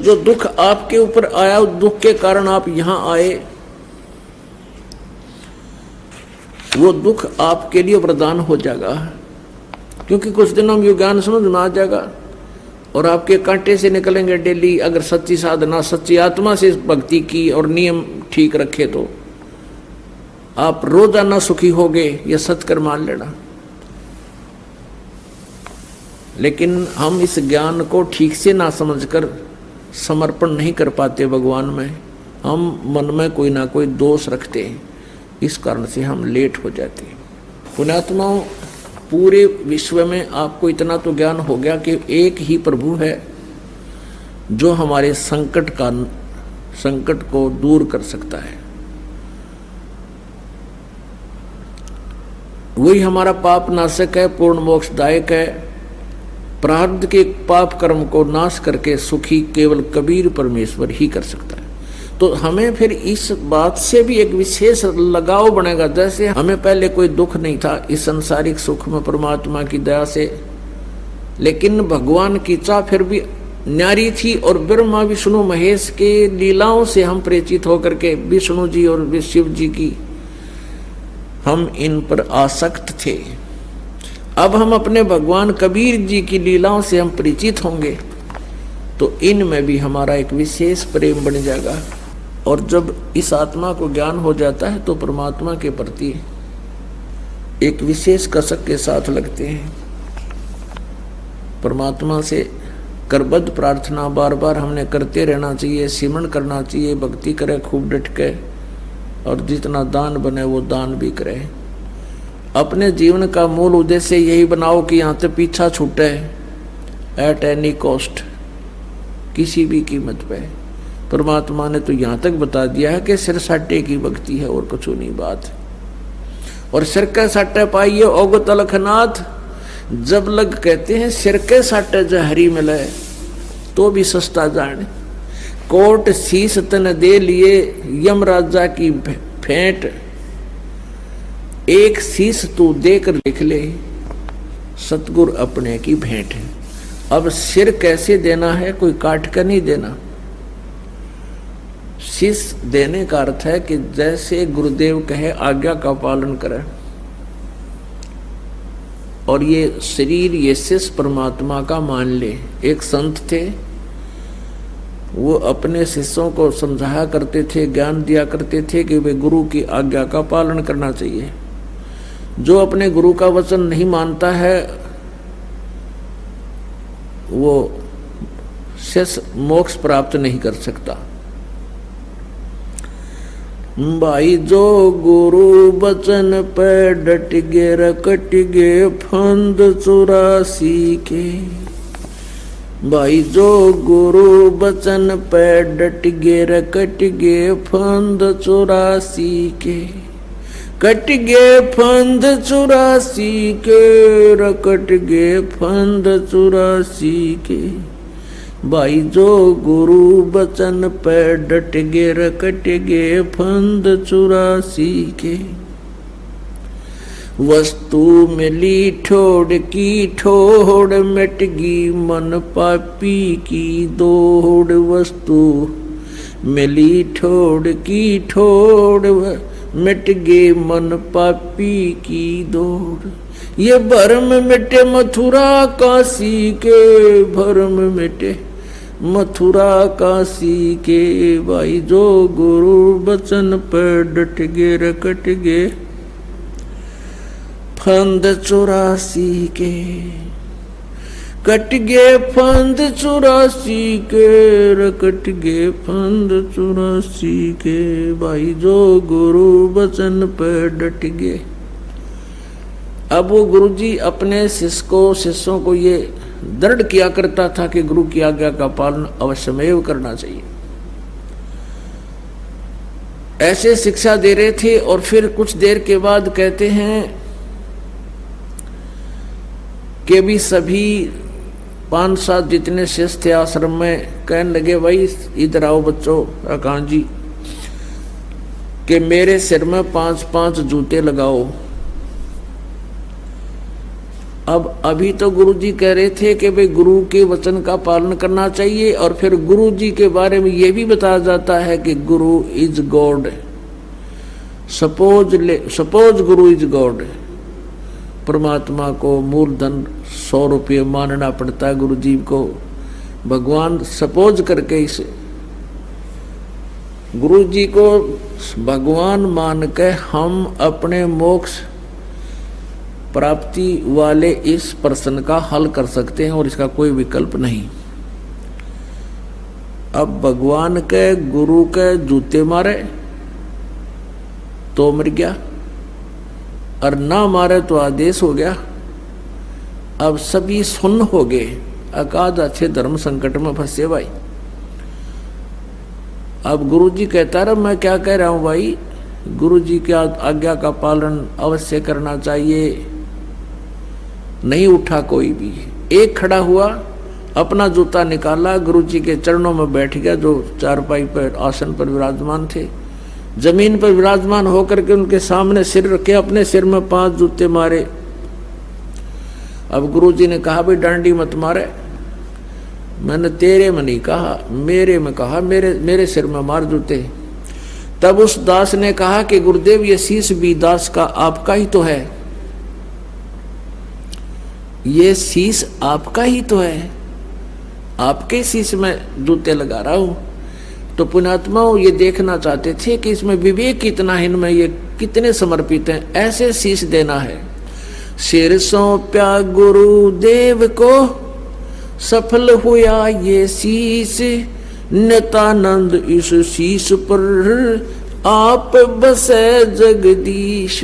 जो दुख आपके ऊपर आया, उस दुख के कारण आप यहां आए, वो दुख आपके लिए वरदान हो जाएगा, क्योंकि कुछ दिनों में ज्ञान समझ में आ जाएगा और आपके कांटे से निकलेंगे डेली। अगर सच्ची साधना, सच्ची आत्मा से भक्ति की और नियम ठीक रखे तो आप रोजाना सुखी होगे, ये सत्कर मान लेना। लेकिन हम इस ज्ञान को ठीक से ना समझकर समर्पण नहीं कर पाते भगवान में, हम मन में कोई ना कोई दोष रखते हैं, इस कारण से हम लेट हो जाते हैं। पुण्यात्माओं, पूरे विश्व में आपको इतना तो ज्ञान हो गया कि एक ही प्रभु है जो हमारे संकट को दूर कर सकता है। वही हमारा पाप नाशक है, पूर्ण मोक्षदायक है। प्रारब्ध के पाप कर्म को नाश करके सुखी केवल कबीर परमेश्वर ही कर सकता है। तो हमें फिर इस बात से भी एक विशेष लगाव बनेगा, जैसे हमें पहले कोई दुख नहीं था इस संसारिक सुख में परमात्मा की दया से, लेकिन भगवान की चाह फिर भी न्यारी थी और ब्रह्मा विष्णु महेश के लीलाओं से हम परिचित होकर के विष्णु जी और शिव जी की हम इन पर आसक्त थे। अब हम अपने भगवान कबीर जी की लीलाओं से हम परिचित होंगे तो इनमें भी हमारा एक विशेष प्रेम बन जाएगा। और जब इस आत्मा को ज्ञान हो जाता है तो परमात्मा के प्रति एक विशेष कसक के साथ लगते हैं। परमात्मा से करबद्ध प्रार्थना बार बार हमने करते रहना चाहिए, सिमरण करना चाहिए, भक्ति करे खूब डट के, और जितना दान बने वो दान भी करे। अपने जीवन का मूल उद्देश्य यही बनाओ कि यहाँ से पीछा छूटे एट एनी कॉस्ट, किसी भी कीमत पे। परमात्मा ने तो यहाँ तक बता दिया है कि सिर साटे की भक्ति है और कुछ नहीं बात। और सिर के साटे पाइए ओगो तलखनाथ, जब लग कहते हैं सिर के साटे जहरी मिले तो भी सस्ता जाने। कोट शीस तन दे लिए यम राजा की भेंट, एक शीस तू देकर लिख ले सतगुरु अपने की भेंट है। अब सिर कैसे देना है, कोई काट कर नहीं देना। शीश देने का अर्थ है कि जैसे गुरुदेव कहे आज्ञा का पालन करें। और ये शरीर ये शीश परमात्मा का मान ले। एक संत थे, वो अपने शिष्यों को समझाया करते थे, ज्ञान दिया करते थे कि वे गुरु की आज्ञा का पालन करना चाहिए। जो अपने गुरु का वचन नहीं मानता है वो शेष मोक्ष प्राप्त नहीं कर सकता। भाई जो गुरु वचन पे डट गे रकट गे फंद 84 के। भाई जो गुरु वचन पे डट गे रकट गे फंद 84 के। कट गे फंद 84 के, रकट गे फंद 84 के। भाई जो गुरु वचन पे डट गे रकट गे फंद 84 के। वस्तु मिली ठोड़ की ठोड़, मिट गी मन पापी की दौड़। वस्तु मिली ठोड़ की ठोड़, मिट गे मन पापी की दौड़। ये भरम मिटे मथुरा काशी के, भरम मिटे मथुरा काशी के। भाई जो गुरु वचन पर डट गे रकट गे फंद 84 के। कट गे फंद 84 के, रकट गे फंद 84 के। भाई जो गुरु वचन पर डट गे। अब वो गुरुजी अपने शिष्यों को ये दृढ़ किया करता था कि गुरु की आज्ञा का पालन अवश्यमेव करना चाहिए। ऐसे शिक्षा दे रहे थे और फिर कुछ देर के बाद कहते हैं कि भी सभी 5-7 जितने शिष्य थे आश्रम में कहने लगे, भाई इधर आओ बच्चों, आकांत जी, कि मेरे सिर में 5-5 जूते लगाओ। अब अभी तो गुरुजी कह रहे थे कि भाई गुरु के वचन का पालन करना चाहिए, और फिर गुरुजी के बारे में ये भी बताया जाता है कि गुरु is God. Suppose Guru is God, परमात्मा को मूलधन 100 रुपये मानना पड़ता है, गुरुजी को भगवान सपोज करके इस गुरुजी को भगवान मान के हम अपने मोक्ष प्राप्ति वाले इस प्रश्न का हल कर सकते हैं, और इसका कोई विकल्प नहीं। अब भगवान के गुरु के जूते मारे तो मर गया, और ना मारे तो आदेश हो गया। अब सभी सुन्न हो गए, अकाद अच्छे धर्म संकट में फंसे भाई। अब गुरुजी कहता रहा मैं क्या कह रहा हूं भाई, गुरुजी की आज्ञा का पालन अवश्य करना चाहिए। नहीं उठा कोई भी, एक खड़ा हुआ, अपना जूता निकाला, गुरुजी के चरणों में बैठ गया, जो चारपाई पर आसन पर विराजमान थे। जमीन पर विराजमान होकर के उनके सामने सिर रखे, अपने सिर में 5 जूते मारे। अब गुरुजी ने कहा भाई डांडी मत मारे, मैंने तेरे में नहीं कहा, मेरे में कहा, मेरे सिर में मार जूते। तब उस दास ने कहा कि गुरुदेव ये शीश भी दास का आपका ही तो है, ये शीश आपका ही तो है, आपके शीश में जूते लगा रहा हूं। तो पुण्यात्माओं ये देखना चाहते थे कि इसमें विवेक कितना है, इनमें ये कितने समर्पित हैं, ऐसे शीश देना है। सिर सौंप्या गुरुदेव को, सफल हुआ ये शीश, नित्यानंद इस शीश पर आप बसे जगदीश।